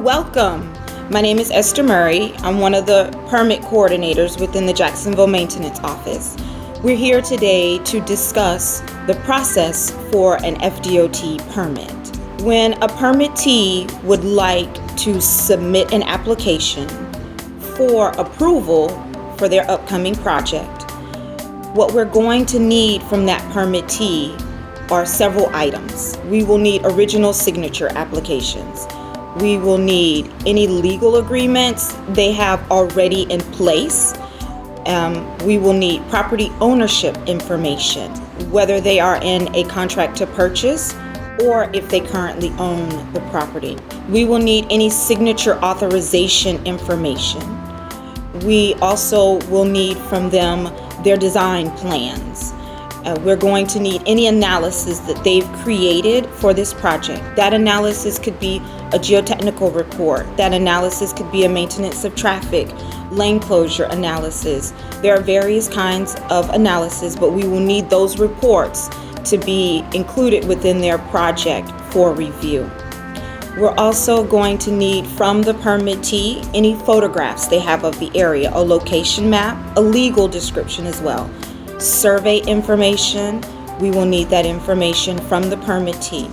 welcome. My name is Esther Murray. I'm one of the permit coordinators within the Jacksonville Maintenance Office. We're here today to discuss the process for an FDOT permit. When a permittee would like to submit an application for approval for their upcoming project, what we're going to need from that permittee are several items. We will need original signature applications. We will need any legal agreements they have already in place. We will need property ownership information, whether they are in a contract to purchase or if they currently own the property. We will need any signature authorization information. We also will need from them their design plans. We're going to need any analysis that they've created for this project. That analysis could be a geotechnical report. That analysis could be a maintenance of traffic, lane closure analysis. There are various kinds of analysis, but we will need those reports to be included within their project for review. We're also going to need from the permittee any photographs they have of the area, a location map, a legal description as well. Survey information, we will need that information from the permittee.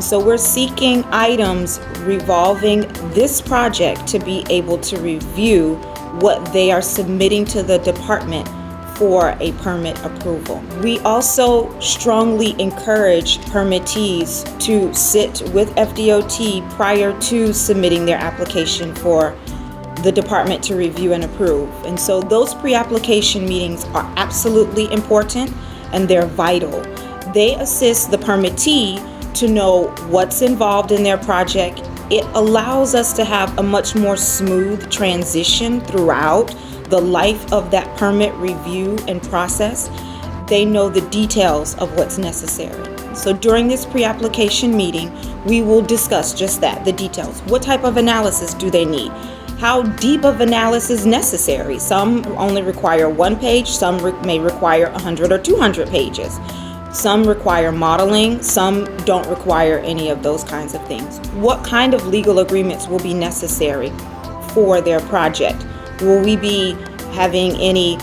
So we're seeking items revolving this project to be able to review what they are submitting to the department for a permit approval. We also strongly encourage permittees to sit with FDOT prior to submitting their application for the department to review and approve. And so those pre-application meetings are absolutely important and they're vital. They assist the permittee to know what's involved in their project. It allows us to have a much more smooth transition throughout the life of that permit review and process. They know the details of what's necessary. So during this pre-application meeting, we will discuss just that, the details. What type of analysis do they need? How deep of analysis is necessary? Some only require 1 page, some may require 100 or 200 pages. Some require modeling, some don't require any of those kinds of things. What kind of legal agreements will be necessary for their project? Will we be having any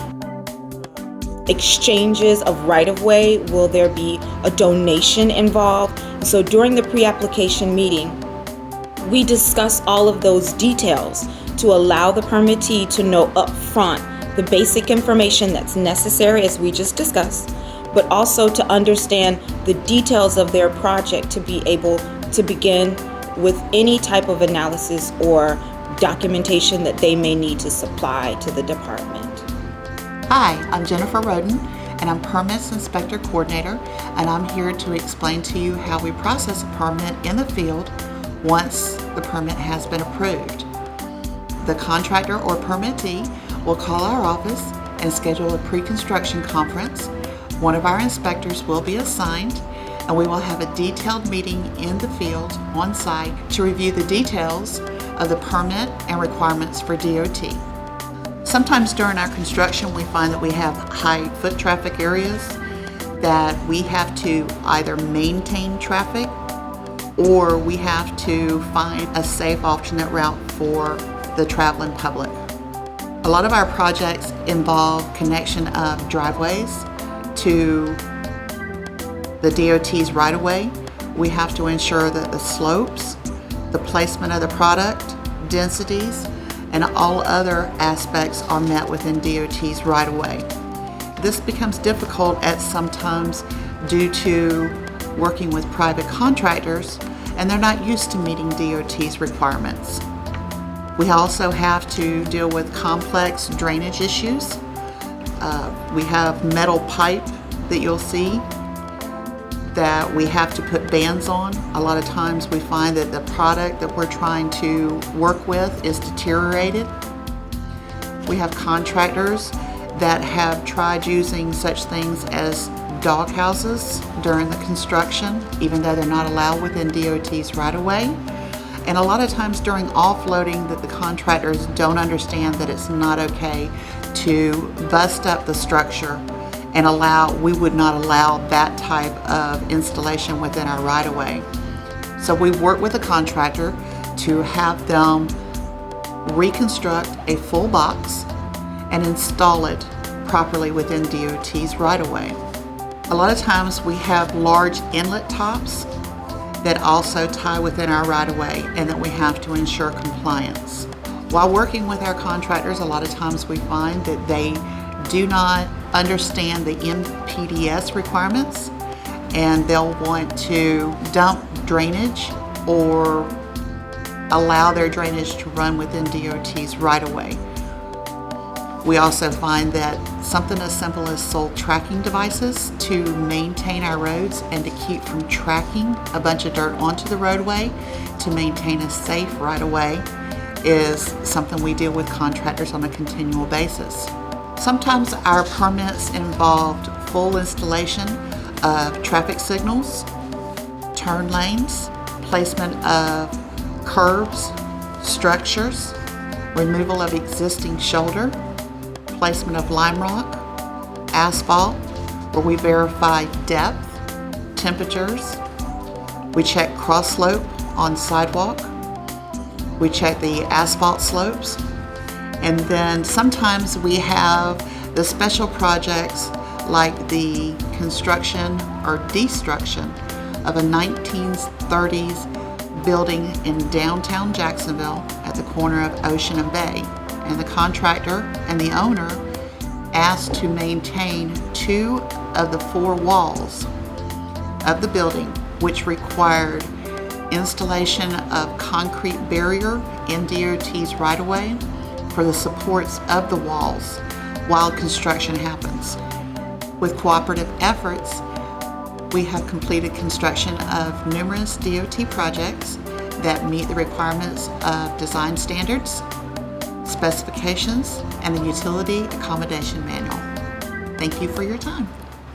exchanges of right-of-way? Will there be a donation involved? So during the pre-application meeting, we discuss all of those details to allow the permittee to know up front the basic information that's necessary, as we just discussed, but also to understand the details of their project to be able to begin with any type of analysis or documentation that they may need to supply to the department. Hi, I'm Jennifer Rhoden, and I'm Permits Inspector Coordinator, and I'm here to explain to you how we process a permit in the field once the permit has been approved. The contractor or permittee will call our office and schedule a pre-construction conference. One of our inspectors will be assigned, and we will have a detailed meeting in the field on site to review the details of the permit and requirements for DOT. Sometimes during our construction, we find that we have high foot traffic areas that we have to either maintain traffic or we have to find a safe alternate route for the traveling public. A lot of our projects involve connection of driveways to the DOT's right-of-way. We have to ensure that the slopes, the placement of the product, densities, and all other aspects are met within DOT's right-of-way. This becomes difficult at sometimes due to working with private contractors, and they're not used to meeting DOT's requirements. We also have to deal with complex drainage issues. We have metal pipe that you'll see that we have to put bands on. A lot of times we find that the product that we're trying to work with is deteriorated. We have contractors that have tried using such things as dog houses during the construction, even though they're not allowed within DOT's right-of-way. And a lot of times during offloading that the contractors don't understand that it's not okay to bust up the structure and we would not allow that type of installation within our right-of-way. So we work with a contractor to have them reconstruct a full box and install it properly within DOT's right-of-way. A lot of times we have large inlet tops that also tie within our right-of-way and that we have to ensure compliance. While working with our contractors, a lot of times we find that they do not understand the NPDES requirements, and they'll want to dump drainage or allow their drainage to run within DOT's right-of-way. We also find that something as simple as soil tracking devices to maintain our roads and to keep from tracking a bunch of dirt onto the roadway to maintain a safe right-of-way is something we deal with contractors on a continual basis. Sometimes our permits involved full installation of traffic signals, turn lanes, placement of curbs, structures, removal of existing shoulder, placement of lime rock, asphalt, where we verify depth, temperatures, we check cross slope on sidewalk, we check the asphalt slopes, and then sometimes we have the special projects like the construction or destruction of a 1930s building in downtown Jacksonville at the corner of Ocean and Bay. And the contractor and the owner asked to maintain 2 of the 4 walls of the building, which required installation of concrete barrier in DOT's right-of-way for the supports of the walls while construction happens. With cooperative efforts, we have completed construction of numerous DOT projects that meet the requirements of design standards, specifications, and the Utility Accommodation Manual. Thank you for your time.